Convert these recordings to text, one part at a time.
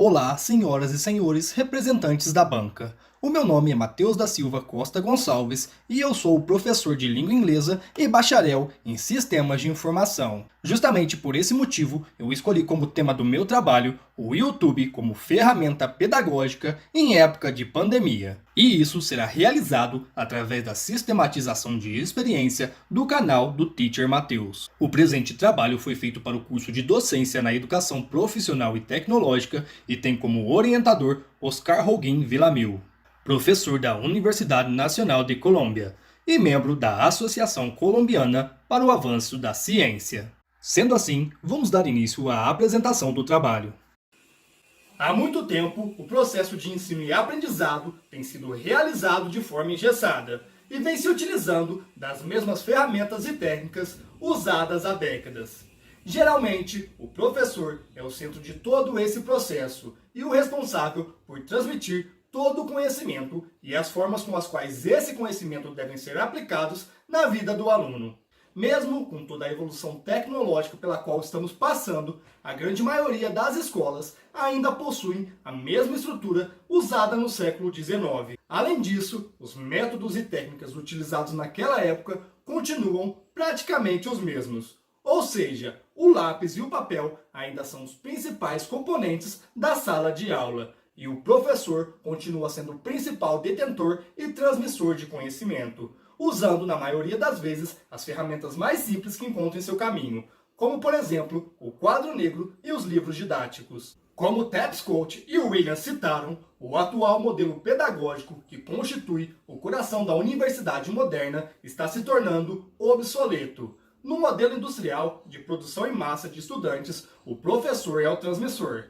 Olá, senhoras e senhores representantes da banca. O meu nome é Matheus da Silva Costa Gonçalves e eu sou professor de língua inglesa e bacharel em sistemas de informação. Justamente por esse motivo, eu escolhi como tema do meu trabalho o YouTube como ferramenta pedagógica em época de pandemia. E isso será realizado através da sistematização de experiência do canal do Teacher Matheus. O presente trabalho foi feito para o curso de docência na educação profissional e tecnológica e tem como orientador Oscar Roguin Villamil, professor da Universidade Nacional de Colômbia e membro da Associação Colombiana para o Avanço da Ciência. Sendo assim, vamos dar início à apresentação do trabalho. Há muito tempo, o processo de ensino e aprendizado tem sido realizado de forma engessada e vem se utilizando das mesmas ferramentas e técnicas usadas há décadas. Geralmente, o professor é o centro de todo esse processo e o responsável por transmitir todo o conhecimento e as formas com as quais esse conhecimento devem ser aplicados na vida do aluno. Mesmo com toda a evolução tecnológica pela qual estamos passando, a grande maioria das escolas ainda possuem a mesma estrutura usada no século XIX. Além disso, os métodos e técnicas utilizados naquela época continuam praticamente os mesmos. Ou seja, o lápis e o papel ainda são os principais componentes da sala de aula. E o professor continua sendo o principal detentor e transmissor de conhecimento, usando, na maioria das vezes, as ferramentas mais simples que encontra em seu caminho, como, por exemplo, o quadro negro e os livros didáticos. Como Tapscott e Williams citaram, o atual modelo pedagógico, que constitui o coração da universidade moderna, está se tornando obsoleto. No modelo industrial de produção em massa de estudantes, o professor é o transmissor.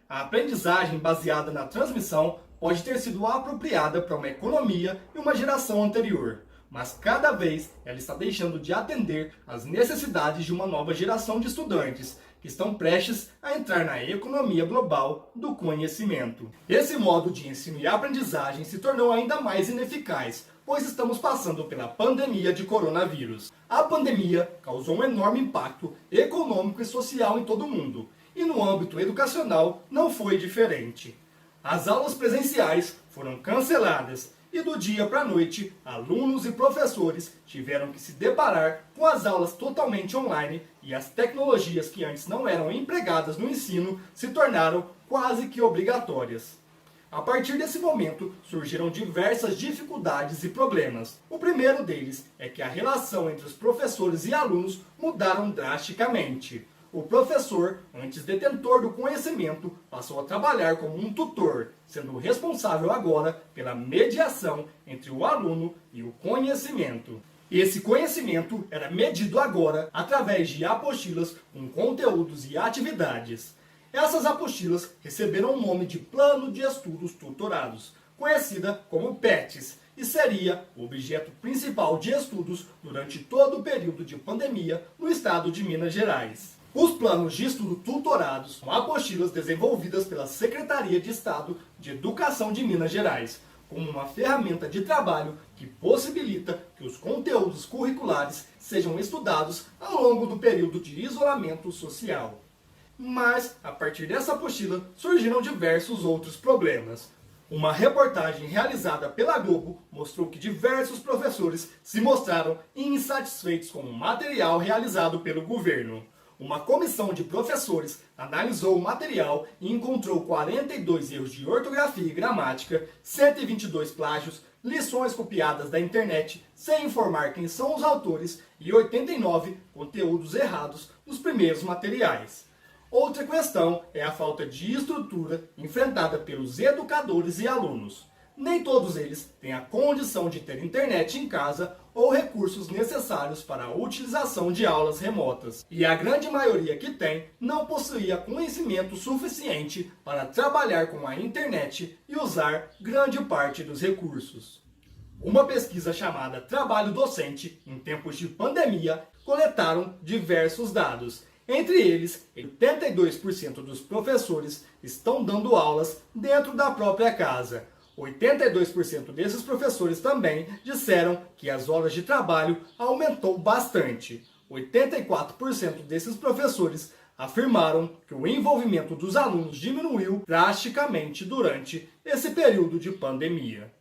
A aprendizagem baseada na transmissão pode ter sido apropriada para uma economia e uma geração anterior, mas cada vez ela está deixando de atender às necessidades de uma nova geração de estudantes que estão prestes a entrar na economia global do conhecimento. Esse modo de ensino e aprendizagem se tornou ainda mais ineficaz, pois estamos passando pela pandemia de coronavírus. A pandemia causou um enorme impacto econômico e social em todo o mundo. E no âmbito educacional não foi diferente. As aulas presenciais foram canceladas e do dia para a noite, alunos e professores tiveram que se deparar com as aulas totalmente online e as tecnologias que antes não eram empregadas no ensino se tornaram quase que obrigatórias. A partir desse momento, surgiram diversas dificuldades e problemas. O primeiro deles é que a relação entre os professores e alunos mudaram drasticamente. O professor, antes detentor do conhecimento, passou a trabalhar como um tutor, sendo responsável agora pela mediação entre o aluno e o conhecimento. Esse conhecimento era medido agora através de apostilas com conteúdos e atividades. Essas apostilas receberam o nome de Plano de Estudos Tutorados, conhecida como PETs, e seria o objeto principal de estudos durante todo o período de pandemia no estado de Minas Gerais. Os planos de estudo tutorados são apostilas desenvolvidas pela Secretaria de Estado de Educação de Minas Gerais, como uma ferramenta de trabalho que possibilita que os conteúdos curriculares sejam estudados ao longo do período de isolamento social. Mas, a partir dessa apostila, surgiram diversos outros problemas. Uma reportagem realizada pela Globo mostrou que diversos professores se mostraram insatisfeitos com o material realizado pelo governo. Uma comissão de professores analisou o material e encontrou 42 erros de ortografia e gramática, 122 plágios, lições copiadas da internet sem informar quem são os autores e 89 conteúdos errados nos primeiros materiais. Outra questão é a falta de estrutura enfrentada pelos educadores e alunos. Nem todos eles têm a condição de ter internet em casa ou recursos necessários para a utilização de aulas remotas. E a grande maioria que tem não possuía conhecimento suficiente para trabalhar com a internet e usar grande parte dos recursos. Uma pesquisa chamada Trabalho Docente em Tempos de Pandemia coletaram diversos dados. Entre eles, 82% dos professores estão dando aulas dentro da própria casa. 82% desses professores também disseram que as horas de trabalho aumentou bastante. 84% desses professores afirmaram que o envolvimento dos alunos diminuiu drasticamente durante esse período de pandemia.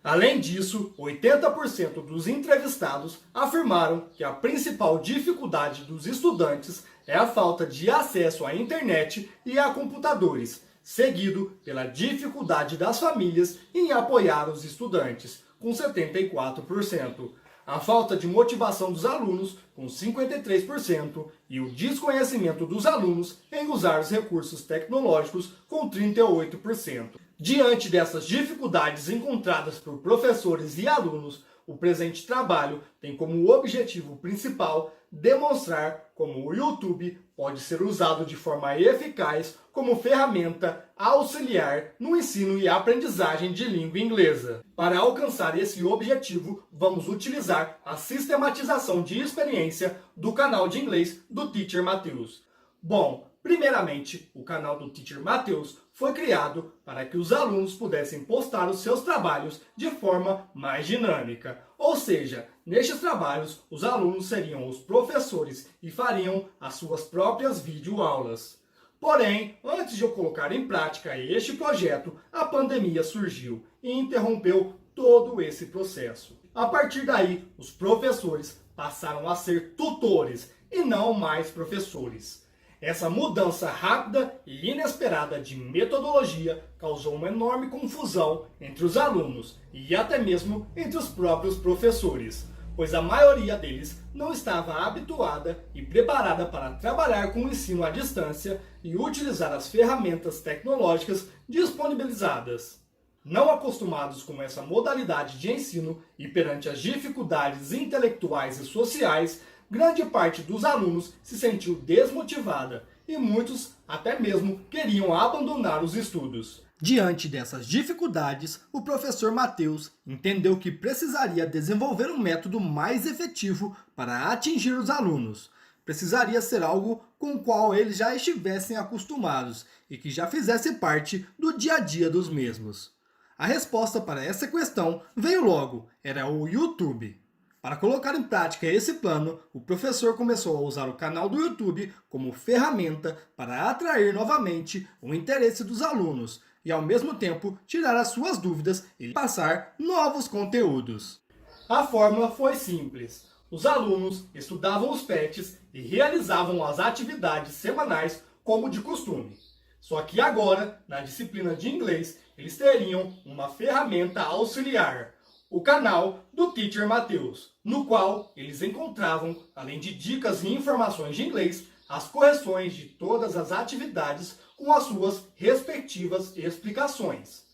Além disso, 80% dos entrevistados afirmaram que a principal dificuldade dos estudantes é a falta de acesso à internet e a computadores, seguido pela dificuldade das famílias em apoiar os estudantes, com 74%, a falta de motivação dos alunos, com 53%, e o desconhecimento dos alunos em usar os recursos tecnológicos, com 38%. Diante dessas dificuldades encontradas por professores e alunos, o presente trabalho tem como objetivo principal demonstrar como o YouTube pode ser usado de forma eficaz como ferramenta auxiliar no ensino e aprendizagem de língua inglesa. Para alcançar esse objetivo, vamos utilizar a sistematização de experiência do canal de inglês do Teacher Matheus. Bom, primeiramente, o canal do Teacher Matheus foi criado para que os alunos pudessem postar os seus trabalhos de forma mais dinâmica. Ou seja, nestes trabalhos, os alunos seriam os professores e fariam as suas próprias videoaulas. Porém, antes de eu colocar em prática este projeto, a pandemia surgiu e interrompeu todo esse processo. A partir daí, os professores passaram a ser tutores e não mais professores. Essa mudança rápida e inesperada de metodologia causou uma enorme confusão entre os alunos e até mesmo entre os próprios professores, pois a maioria deles não estava habituada e preparada para trabalhar com o ensino à distância e utilizar as ferramentas tecnológicas disponibilizadas. Não acostumados com essa modalidade de ensino e perante as dificuldades intelectuais e sociais, grande parte dos alunos se sentiu desmotivada e muitos até mesmo queriam abandonar os estudos. Diante dessas dificuldades, o professor Matheus entendeu que precisaria desenvolver um método mais efetivo para atingir os alunos. Precisaria ser algo com o qual eles já estivessem acostumados e que já fizesse parte do dia a dia dos mesmos. A resposta para essa questão veio logo, era o YouTube. Para colocar em prática esse plano, o professor começou a usar o canal do YouTube como ferramenta para atrair novamente o interesse dos alunos e, ao mesmo tempo, tirar as suas dúvidas e passar novos conteúdos. A fórmula foi simples. Os alunos estudavam os PETs e realizavam as atividades semanais como de costume. Só que agora, na disciplina de inglês, eles teriam uma ferramenta auxiliar, o canal do Teacher Matheus, no qual eles encontravam, além de dicas e informações de inglês, as correções de todas as atividades com as suas respectivas explicações.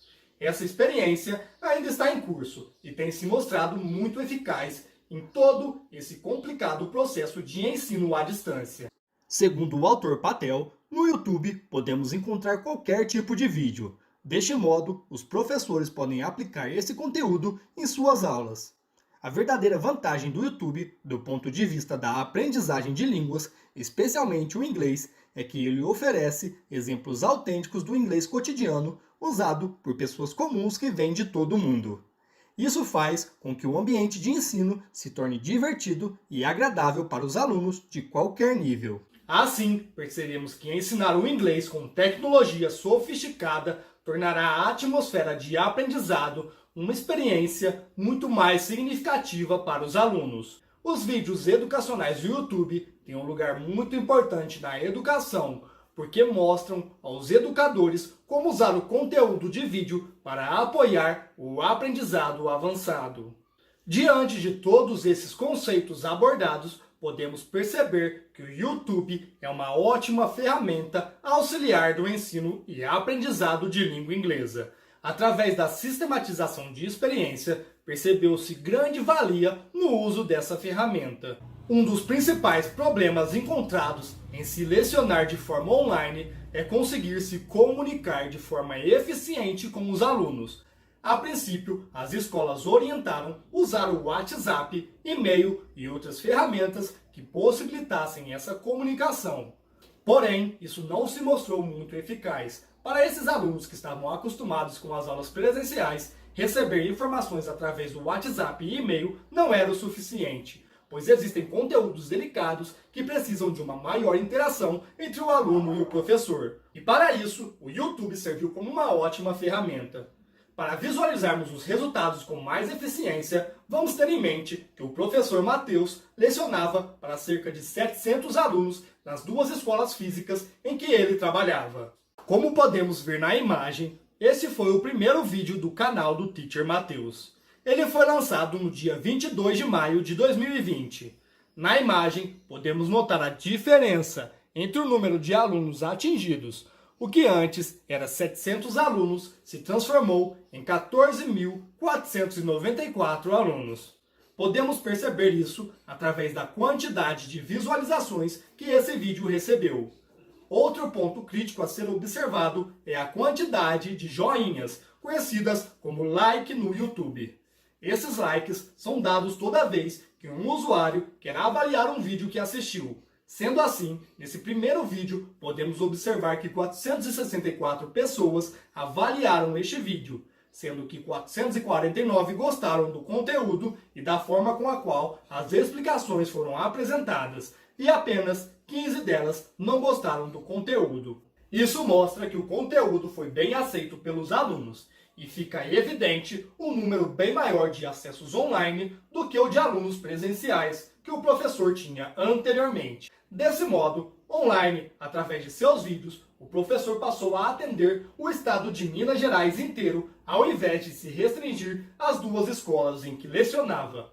Essa experiência ainda está em curso e tem se mostrado muito eficaz em todo esse complicado processo de ensino à distância. Segundo o autor Patel, no YouTube podemos encontrar qualquer tipo de vídeo. Deste modo, os professores podem aplicar esse conteúdo em suas aulas. A verdadeira vantagem do YouTube, do ponto de vista da aprendizagem de línguas, especialmente o inglês, é que ele oferece exemplos autênticos do inglês cotidiano usado por pessoas comuns que vêm de todo o mundo. Isso faz com que o ambiente de ensino se torne divertido e agradável para os alunos de qualquer nível. Assim, percebemos que ensinar o inglês com tecnologia sofisticada tornará a atmosfera de aprendizado uma experiência muito mais significativa para os alunos. Os vídeos educacionais do YouTube têm um lugar muito importante na educação, porque mostram aos educadores como usar o conteúdo de vídeo para apoiar o aprendizado avançado. Diante de todos esses conceitos abordados, podemos perceber que o YouTube é uma ótima ferramenta auxiliar do ensino e aprendizado de língua inglesa. Através da sistematização de experiência, percebeu-se grande valia no uso dessa ferramenta. Um dos principais problemas encontrados em se lecionar de forma online é conseguir se comunicar de forma eficiente com os alunos. A princípio, as escolas orientaram usar o WhatsApp, e-mail e outras ferramentas que possibilitassem essa comunicação. Porém, isso não se mostrou muito eficaz. Para esses alunos que estavam acostumados com as aulas presenciais, receber informações através do WhatsApp e e-mail não era o suficiente. pois existem conteúdos delicados que precisam de uma maior interação entre o aluno e o professor. E para isso, o YouTube serviu como uma ótima ferramenta. Para visualizarmos os resultados com mais eficiência, vamos ter em mente que o professor Matheus lecionava para cerca de 700 alunos nas 2 escolas físicas em que ele trabalhava. Como podemos ver na imagem, esse foi o primeiro vídeo do canal do Teacher Matheus. Ele foi lançado no dia 22 de maio de 2020. Na imagem, podemos notar a diferença entre o número de alunos atingidos. O que antes era 700 alunos se transformou em 14.494 alunos. Podemos perceber isso através da quantidade de visualizações que esse vídeo recebeu. Outro ponto crítico a ser observado é a quantidade de joinhas, conhecidas como like no YouTube. Esses likes são dados toda vez que um usuário quer avaliar um vídeo que assistiu. Sendo assim, nesse primeiro vídeo, podemos observar que 464 pessoas avaliaram este vídeo, sendo que 449 gostaram do conteúdo e da forma com a qual as explicações foram apresentadas, e apenas 15 delas não gostaram do conteúdo. Isso mostra que o conteúdo foi bem aceito pelos alunos, e fica evidente um número bem maior de acessos online do que o de alunos presenciais que o professor tinha anteriormente. Desse modo, online, através de seus vídeos, o professor passou a atender o estado de Minas Gerais inteiro, ao invés de se restringir às 2 escolas em que lecionava.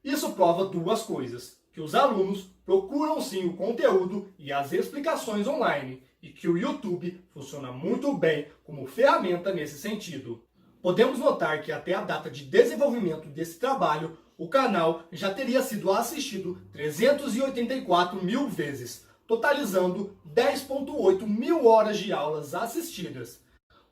Isso prova 2 coisas: que os alunos procuram sim o conteúdo e as explicações online, e que o YouTube funciona muito bem como ferramenta nesse sentido. Podemos notar que até a data de desenvolvimento desse trabalho, o canal já teria sido assistido 384 mil vezes, totalizando 10,8 mil horas de aulas assistidas.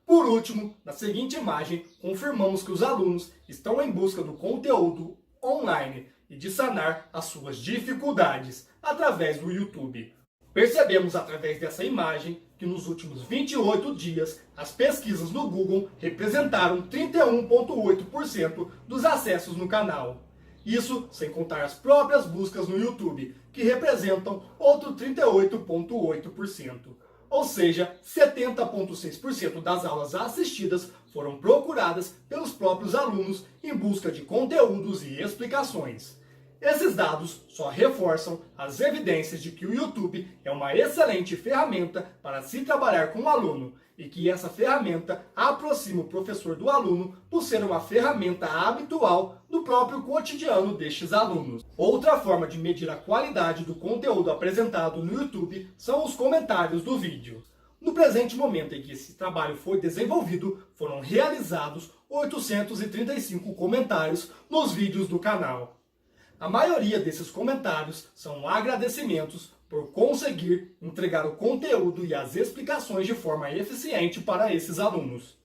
Por último, na seguinte imagem, confirmamos que os alunos estão em busca do conteúdo online e de sanar as suas dificuldades através do YouTube. Percebemos através dessa imagem que nos últimos 28 dias, as pesquisas no Google representaram 31,8% dos acessos no canal. Isso sem contar as próprias buscas no YouTube, que representam outro 38,8%. Ou seja, 70,6% das aulas assistidas foram procuradas pelos próprios alunos em busca de conteúdos e explicações. Esses dados só reforçam as evidências de que o YouTube é uma excelente ferramenta para se trabalhar com o aluno e que essa ferramenta aproxima o professor do aluno por ser uma ferramenta habitual do próprio cotidiano destes alunos. Outra forma de medir a qualidade do conteúdo apresentado no YouTube são os comentários do vídeo. No presente momento em que esse trabalho foi desenvolvido, foram realizados 835 comentários nos vídeos do canal. A maioria desses comentários são agradecimentos por conseguir entregar o conteúdo e as explicações de forma eficiente para esses alunos.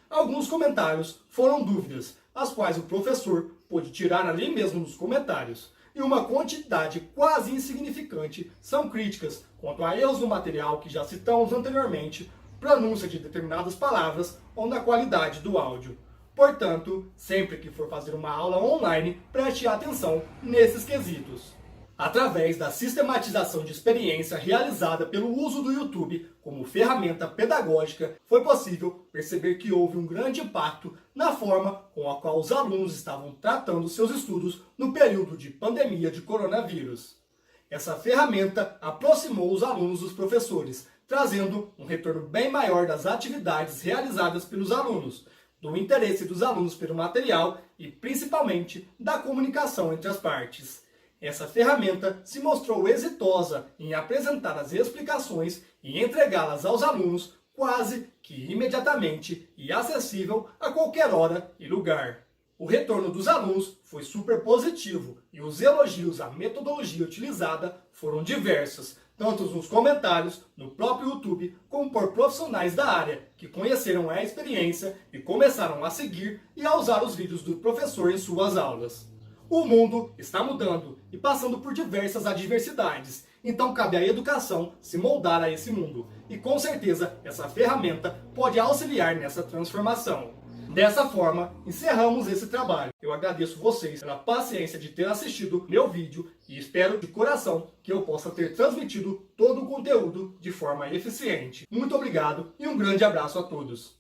Alguns comentários foram dúvidas, as quais o professor pôde tirar ali mesmo nos comentários, e uma quantidade quase insignificante são críticas quanto a erros no material que já citamos anteriormente, pronúncia de determinadas palavras ou na qualidade do áudio. Portanto, sempre que for fazer uma aula online, preste atenção nesses quesitos. Através da sistematização de experiência realizada pelo uso do YouTube como ferramenta pedagógica, foi possível perceber que houve um grande impacto na forma com a qual os alunos estavam tratando seus estudos no período de pandemia de coronavírus. Essa ferramenta aproximou os alunos dos professores, trazendo um retorno bem maior das atividades realizadas pelos alunos, do interesse dos alunos pelo material e, principalmente, da comunicação entre as partes. Essa ferramenta se mostrou exitosa em apresentar as explicações e entregá-las aos alunos quase que imediatamente e acessível a qualquer hora e lugar. O retorno dos alunos foi super positivo e os elogios à metodologia utilizada foram diversos, tanto nos comentários, no próprio YouTube, como por profissionais da área, que conheceram a experiência e começaram a seguir e a usar os vídeos do professor em suas aulas. O mundo está mudando e passando por diversas adversidades, então cabe à educação se moldar a esse mundo, e com certeza essa ferramenta pode auxiliar nessa transformação. Dessa forma, encerramos esse trabalho. Eu agradeço vocês pela paciência de ter assistido meu vídeo e espero de coração que eu possa ter transmitido todo o conteúdo de forma eficiente. Muito obrigado e um grande abraço a todos.